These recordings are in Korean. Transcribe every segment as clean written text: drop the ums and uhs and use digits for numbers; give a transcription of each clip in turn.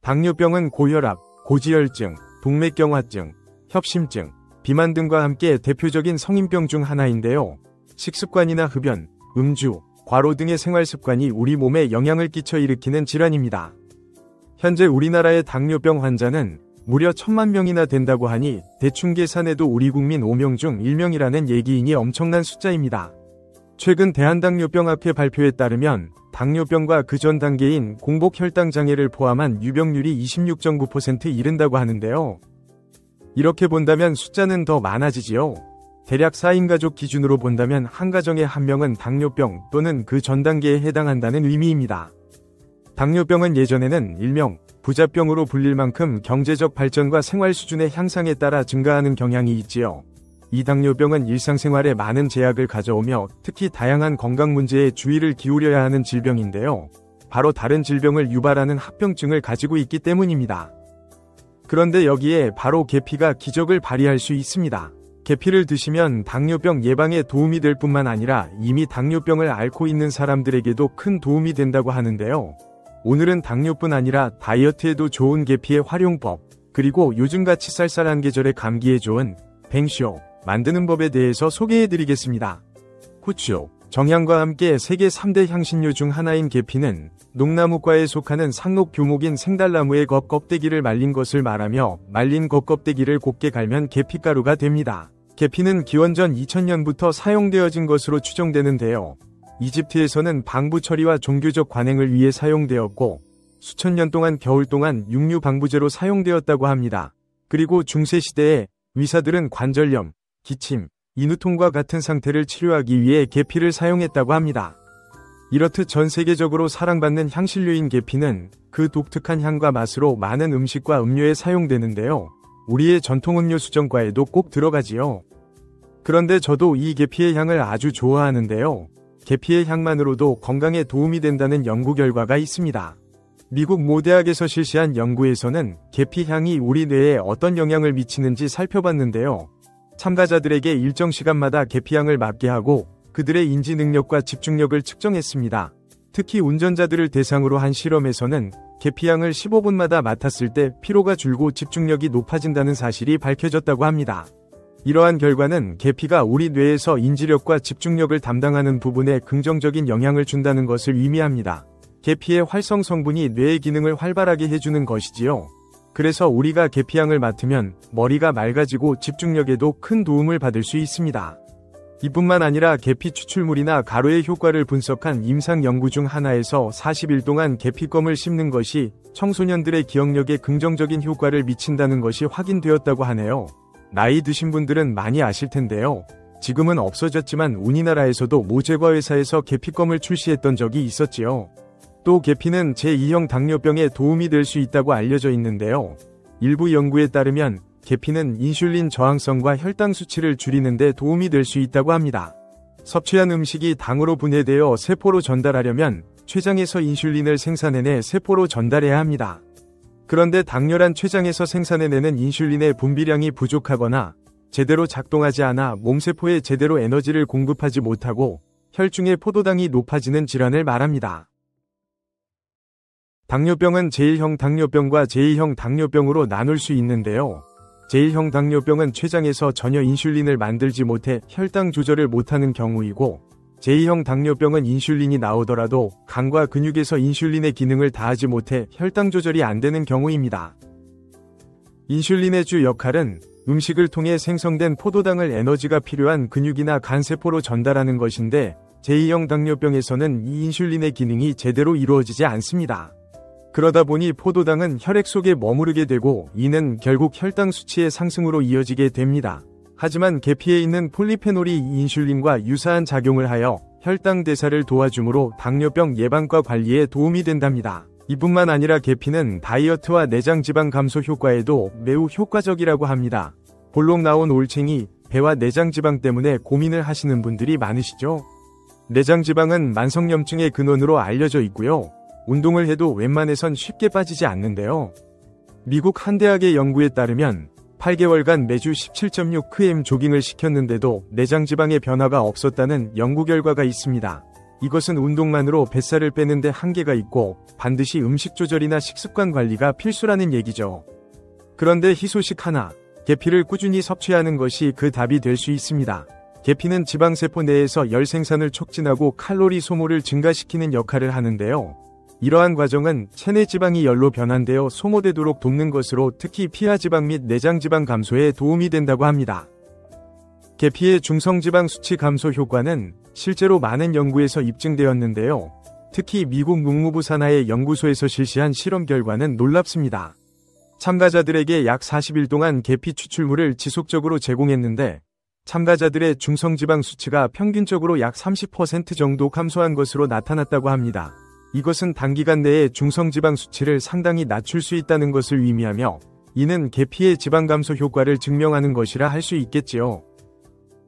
당뇨병은 고혈압, 고지혈증, 동맥경화증, 협심증, 비만 등과 함께 대표적인 성인병 중 하나인데요. 식습관이나 흡연, 음주, 과로 등의 생활습관이 우리 몸에 영향을 끼쳐 일으키는 질환입니다. 현재 우리나라의 당뇨병 환자는 무려 1000만 명이나 된다고 하니 대충 계산해도 우리 국민 5명 중 1명이라는 얘기이니 엄청난 숫자입니다. 최근 대한당뇨병학회 발표에 따르면 당뇨병과 그 전 단계인 공복혈당장애를 포함한 유병률이 26.9%에 이른다고 하는데요. 이렇게 본다면 숫자는 더 많아지지요. 대략 4인 가족 기준으로 본다면 한 가정에 한 명은 당뇨병 또는 그 전 단계에 해당한다는 의미입니다. 당뇨병은 예전에는 일명 부자병으로 불릴 만큼 경제적 발전과 생활 수준의 향상에 따라 증가하는 경향이 있지요. 이 당뇨병은 일상생활에 많은 제약을 가져오며 특히 다양한 건강 문제에 주의를 기울여야 하는 질병인데요. 바로 다른 질병을 유발하는 합병증을 가지고 있기 때문입니다. 그런데 여기에 바로 계피가 기적을 발휘할 수 있습니다. 계피를 드시면 당뇨병 예방에 도움이 될 뿐만 아니라 이미 당뇨병을 앓고 있는 사람들에게도 큰 도움이 된다고 하는데요. 오늘은 당뇨뿐 아니라 다이어트에도 좋은 계피의 활용법, 그리고 요즘같이 쌀쌀한 계절에 감기에 좋은 뱅쇼 만드는 법에 대해서 소개해드리겠습니다. 후추, 정향과 함께 세계 3대 향신료 중 하나인 계피는 농나무과에 속하는 상록 교목인 생달나무의 겉껍데기를 말린 것을 말하며 말린 겉껍데기를 곱게 갈면 계피가루가 됩니다. 계피는 기원전 2000년부터 사용되어진 것으로 추정되는데요. 이집트에서는 방부 처리와 종교적 관행을 위해 사용되었고 수천 년 동안 겨울 동안 육류 방부제로 사용되었다고 합니다. 그리고 중세시대에 의사들은 관절염, 기침, 인후통과 같은 상태를 치료하기 위해 계피를 사용했다고 합니다. 이렇듯 전 세계적으로 사랑받는 향신료인 계피는 그 독특한 향과 맛으로 많은 음식과 음료에 사용되는데요. 우리의 전통 음료 수정과에도 꼭 들어가지요. 그런데 저도 이 계피의 향을 아주 좋아하는데요. 계피의 향만으로도 건강에 도움이 된다는 연구 결과가 있습니다. 미국 모 대학에서 실시한 연구에서는 계피 향이 우리 뇌에 어떤 영향을 미치는지 살펴봤는데요. 참가자들에게 일정 시간마다 계피향을 맡게 하고 그들의 인지 능력과 집중력을 측정했습니다. 특히 운전자들을 대상으로 한 실험에서는 계피향을 15분마다 맡았을 때 피로가 줄고 집중력이 높아진다는 사실이 밝혀졌다고 합니다. 이러한 결과는 계피가 우리 뇌에서 인지력과 집중력을 담당하는 부분에 긍정적인 영향을 준다는 것을 의미합니다. 계피의 활성 성분이 뇌의 기능을 활발하게 해주는 것이지요. 그래서 우리가 계피향을 맡으면 머리가 맑아지고 집중력에도 큰 도움을 받을 수 있습니다. 이뿐만 아니라 계피 추출물이나 가루의 효과를 분석한 임상 연구 중 하나에서 40일 동안 계피껌을 씹는 것이 청소년들의 기억력에 긍정적인 효과를 미친다는 것이 확인되었다고 하네요. 나이 드신 분들은 많이 아실 텐데요. 지금은 없어졌지만 우리나라에서도 모 제과회사에서 계피껌을 출시했던 적이 있었지요. 또 계피는 제2형 당뇨병에 도움이 될 수 있다고 알려져 있는데요. 일부 연구에 따르면 계피는 인슐린 저항성과 혈당 수치를 줄이는 데 도움이 될 수 있다고 합니다. 섭취한 음식이 당으로 분해되어 세포로 전달하려면 췌장에서 인슐린을 생산해내 세포로 전달해야 합니다. 그런데 당뇨란 췌장에서 생산해내는 인슐린의 분비량이 부족하거나 제대로 작동하지 않아 몸세포에 제대로 에너지를 공급하지 못하고 혈중의 포도당이 높아지는 질환을 말합니다. 당뇨병은 제1형 당뇨병과 제2형 당뇨병으로 나눌 수 있는데요. 제1형 당뇨병은 췌장에서 전혀 인슐린을 만들지 못해 혈당 조절을 못하는 경우이고, 제2형 당뇨병은 인슐린이 나오더라도 간과 근육에서 인슐린의 기능을 다하지 못해 혈당 조절이 안 되는 경우입니다. 인슐린의 주 역할은 음식을 통해 생성된 포도당을 에너지가 필요한 근육이나 간세포로 전달하는 것인데, 제2형 당뇨병에서는 이 인슐린의 기능이 제대로 이루어지지 않습니다. 그러다 보니 포도당은 혈액 속에 머무르게 되고 이는 결국 혈당 수치의 상승으로 이어지게 됩니다. 하지만 계피에 있는 폴리페놀이 인슐린과 유사한 작용을 하여 혈당 대사를 도와주므로 당뇨병 예방과 관리에 도움이 된답니다. 이뿐만 아니라 계피는 다이어트와 내장 지방 감소 효과에도 매우 효과적이라고 합니다. 볼록 나온 올챙이, 배와 내장 지방 때문에 고민을 하시는 분들이 많으시죠? 내장 지방은 만성염증의 근원으로 알려져 있고요. 운동을 해도 웬만해선 쉽게 빠지지 않는데요. 미국 한 대학의 연구에 따르면 8개월간 매주 17.6km 조깅을 시켰는데도 내장 지방의 변화가 없었다는 연구 결과가 있습니다. 이것은 운동만으로 뱃살을 빼는데 한계가 있고 반드시 음식 조절이나 식습관 관리가 필수라는 얘기죠. 그런데 희소식 하나, 계피를 꾸준히 섭취하는 것이 그 답이 될 수 있습니다. 계피는 지방세포 내에서 열 생산을 촉진하고 칼로리 소모를 증가시키는 역할을 하는데요. 이러한 과정은 체내 지방이 열로 변환되어 소모되도록 돕는 것으로 특히 피하지방 및 내장지방 감소에 도움이 된다고 합니다. 계피의 중성지방 수치 감소 효과는 실제로 많은 연구에서 입증되었는데요. 특히 미국 농무부 산하의 연구소에서 실시한 실험 결과는 놀랍습니다. 참가자들에게 약 40일 동안 계피 추출물을 지속적으로 제공했는데 참가자들의 중성지방 수치가 평균적으로 약 30% 정도 감소한 것으로 나타났다고 합니다. 이것은 단기간 내에 중성지방 수치를 상당히 낮출 수 있다는 것을 의미하며 이는 계피의 지방 감소 효과를 증명하는 것이라 할 수 있겠지요.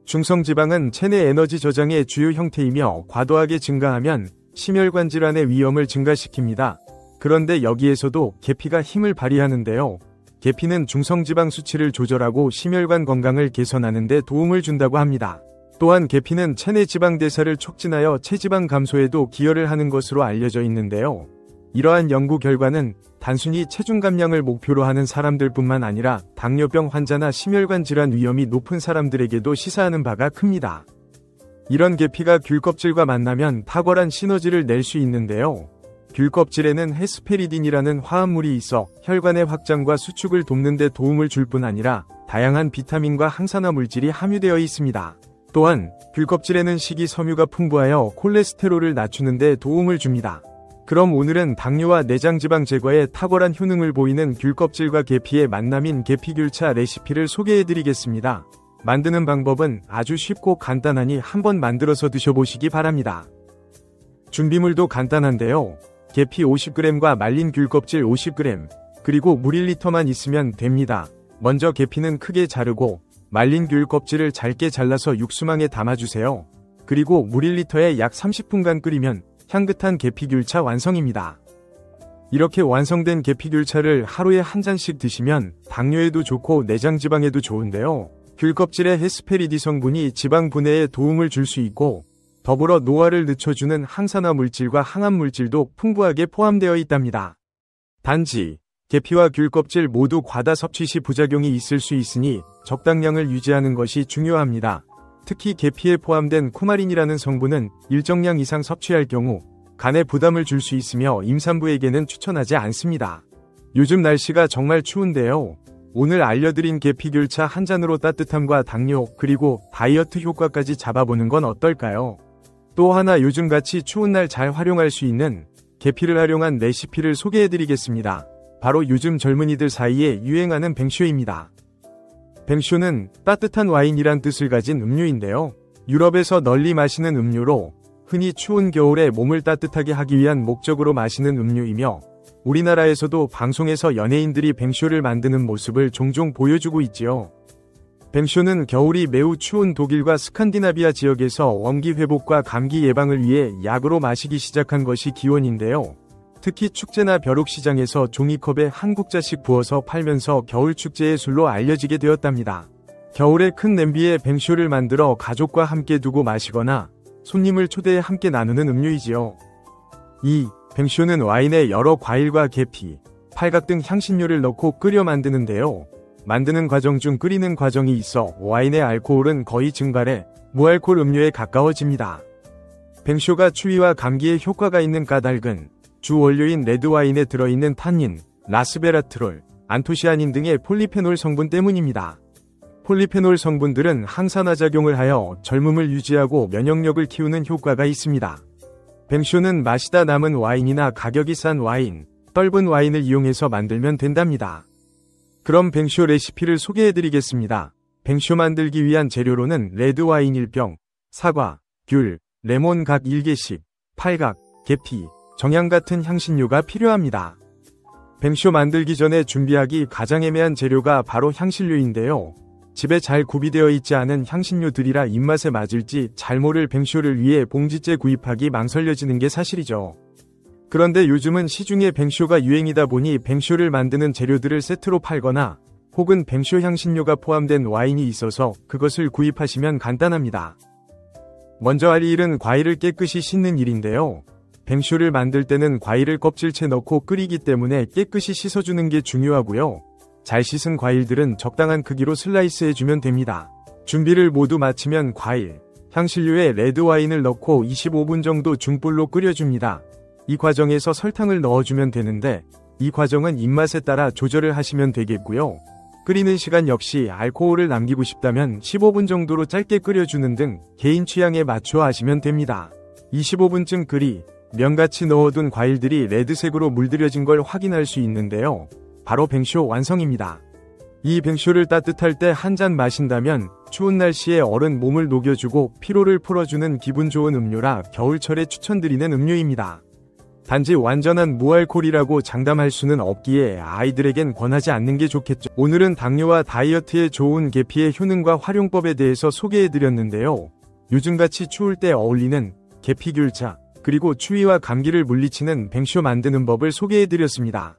중성지방은 체내 에너지 저장의 주요 형태이며 과도하게 증가하면 심혈관 질환의 위험을 증가시킵니다. 그런데 여기에서도 계피가 힘을 발휘하는데요. 계피는 중성지방 수치를 조절하고 심혈관 건강을 개선하는 데 도움을 준다고 합니다. 또한 계피는 체내 지방 대사를 촉진하여 체지방 감소에도 기여를 하는 것으로 알려져 있는데요. 이러한 연구 결과는 단순히 체중 감량을 목표로 하는 사람들뿐만 아니라 당뇨병 환자나 심혈관 질환 위험이 높은 사람들에게도 시사하는 바가 큽니다. 이런 계피가 귤 껍질과 만나면 탁월한 시너지를 낼 수 있는데요. 귤 껍질에는 헤스페리딘이라는 화합물이 있어 혈관의 확장과 수축을 돕는 데 도움을 줄 뿐 아니라 다양한 비타민과 항산화 물질이 함유되어 있습니다. 또한 귤 껍질에는 식이섬유가 풍부하여 콜레스테롤을 낮추는 데 도움을 줍니다. 그럼 오늘은 당뇨와 내장지방 제거에 탁월한 효능을 보이는 귤 껍질과 계피의 만남인 계피귤차 레시피를 소개해드리겠습니다. 만드는 방법은 아주 쉽고 간단하니 한번 만들어서 드셔보시기 바랍니다. 준비물도 간단한데요. 계피 50g과 말린 귤 껍질 50g, 그리고 물 1리터만 있으면 됩니다. 먼저 계피는 크게 자르고 말린 귤 껍질을 잘게 잘라서 육수망에 담아주세요. 그리고 물 1리터에 약 30분간 끓이면 향긋한 계피귤차 완성입니다. 이렇게 완성된 계피귤차를 하루에 한 잔씩 드시면 당뇨에도 좋고 내장지방에도 좋은데요. 귤 껍질의 헤스페리디 성분이 지방 분해에 도움을 줄 수 있고 더불어 노화를 늦춰주는 항산화 물질과 항암 물질도 풍부하게 포함되어 있답니다. 단지 계피와 귤 껍질 모두 과다 섭취 시 부작용이 있을 수 있으니 적당량을 유지하는 것이 중요합니다. 특히 계피에 포함된 쿠마린이라는 성분은 일정량 이상 섭취할 경우 간에 부담을 줄 수 있으며 임산부에게는 추천하지 않습니다. 요즘 날씨가 정말 추운데요. 오늘 알려드린 계피귤차 한 잔으로 따뜻함과 당뇨 그리고 다이어트 효과까지 잡아보는 건 어떨까요? 또 하나 요즘같이 추운 날 잘 활용할 수 있는 계피를 활용한 레시피를 소개해드리겠습니다. 바로 요즘 젊은이들 사이에 유행하는 뱅쇼입니다. 뱅쇼는 따뜻한 와인이란 뜻을 가진 음료인데요. 유럽에서 널리 마시는 음료로 흔히 추운 겨울에 몸을 따뜻하게 하기 위한 목적으로 마시는 음료이며 우리나라에서도 방송에서 연예인들이 뱅쇼를 만드는 모습을 종종 보여주고 있지요. 뱅쇼는 겨울이 매우 추운 독일과 스칸디나비아 지역에서 원기 회복과 감기 예방을 위해 약으로 마시기 시작한 것이 기원인데요. 특히 축제나 벼룩시장에서 종이컵에 한 국자씩 부어서 팔면서 겨울 축제의 술로 알려지게 되었답니다. 겨울에 큰 냄비에 뱅쇼를 만들어 가족과 함께 두고 마시거나 손님을 초대해 함께 나누는 음료이지요. 이 뱅쇼는 와인에 여러 과일과 계피, 팔각 등 향신료를 넣고 끓여 만드는데요. 만드는 과정 중 끓이는 과정이 있어 와인의 알코올은 거의 증발해 무알콜 음료에 가까워집니다. 뱅쇼가 추위와 감기에 효과가 있는 까닭은 주 원료인 레드와인에 들어있는 탄닌, 라스베라트롤, 안토시아닌 등의 폴리페놀 성분 때문입니다. 폴리페놀 성분들은 항산화 작용을 하여 젊음을 유지하고 면역력을 키우는 효과가 있습니다. 뱅쇼는 마시다 남은 와인이나 가격이 싼 와인, 떫은 와인을 이용해서 만들면 된답니다. 그럼 뱅쇼 레시피를 소개해드리겠습니다. 뱅쇼 만들기 위한 재료로는 레드와인 1병, 사과, 귤, 레몬 각 1개씩, 팔각, 계피, 정향 같은 향신료가 필요합니다. 뱅쇼 만들기 전에 준비하기 가장 애매한 재료가 바로 향신료인데요. 집에 잘 구비되어 있지 않은 향신료들이라 입맛에 맞을지 잘 모를 뱅쇼를 위해 봉지째 구입하기 망설여지는 게 사실이죠. 그런데 요즘은 시중에 뱅쇼가 유행이다 보니 뱅쇼를 만드는 재료들을 세트로 팔거나 혹은 뱅쇼 향신료가 포함된 와인이 있어서 그것을 구입하시면 간단합니다. 먼저 할 일은 과일을 깨끗이 씻는 일인데요. 뱅쇼를 만들 때는 과일을 껍질째 넣고 끓이기 때문에 깨끗이 씻어주는 게 중요하고요. 잘 씻은 과일들은 적당한 크기로 슬라이스해주면 됩니다. 준비를 모두 마치면 과일, 향신료에 레드와인을 넣고 25분 정도 중불로 끓여줍니다. 이 과정에서 설탕을 넣어주면 되는데 이 과정은 입맛에 따라 조절을 하시면 되겠고요. 끓이는 시간 역시 알코올을 남기고 싶다면 15분 정도로 짧게 끓여주는 등 개인 취향에 맞춰 하시면 됩니다. 25분쯤 끓이 면같이 넣어둔 과일들이 레드색으로 물들여진 걸 확인할 수 있는데요. 바로 뱅쇼 완성입니다. 이 뱅쇼를 따뜻할 때 한 잔 마신다면 추운 날씨에 얼은 몸을 녹여주고 피로를 풀어주는 기분 좋은 음료라 겨울철에 추천드리는 음료입니다. 단지 완전한 무알콜이라고 장담할 수는 없기에 아이들에겐 권하지 않는 게 좋겠죠. 오늘은 당뇨와 다이어트에 좋은 계피의 효능과 활용법에 대해서 소개해드렸는데요. 요즘같이 추울 때 어울리는 계피귤차, 그리고 추위와 감기를 물리치는 뱅쇼 만드는 법을 소개해드렸습니다.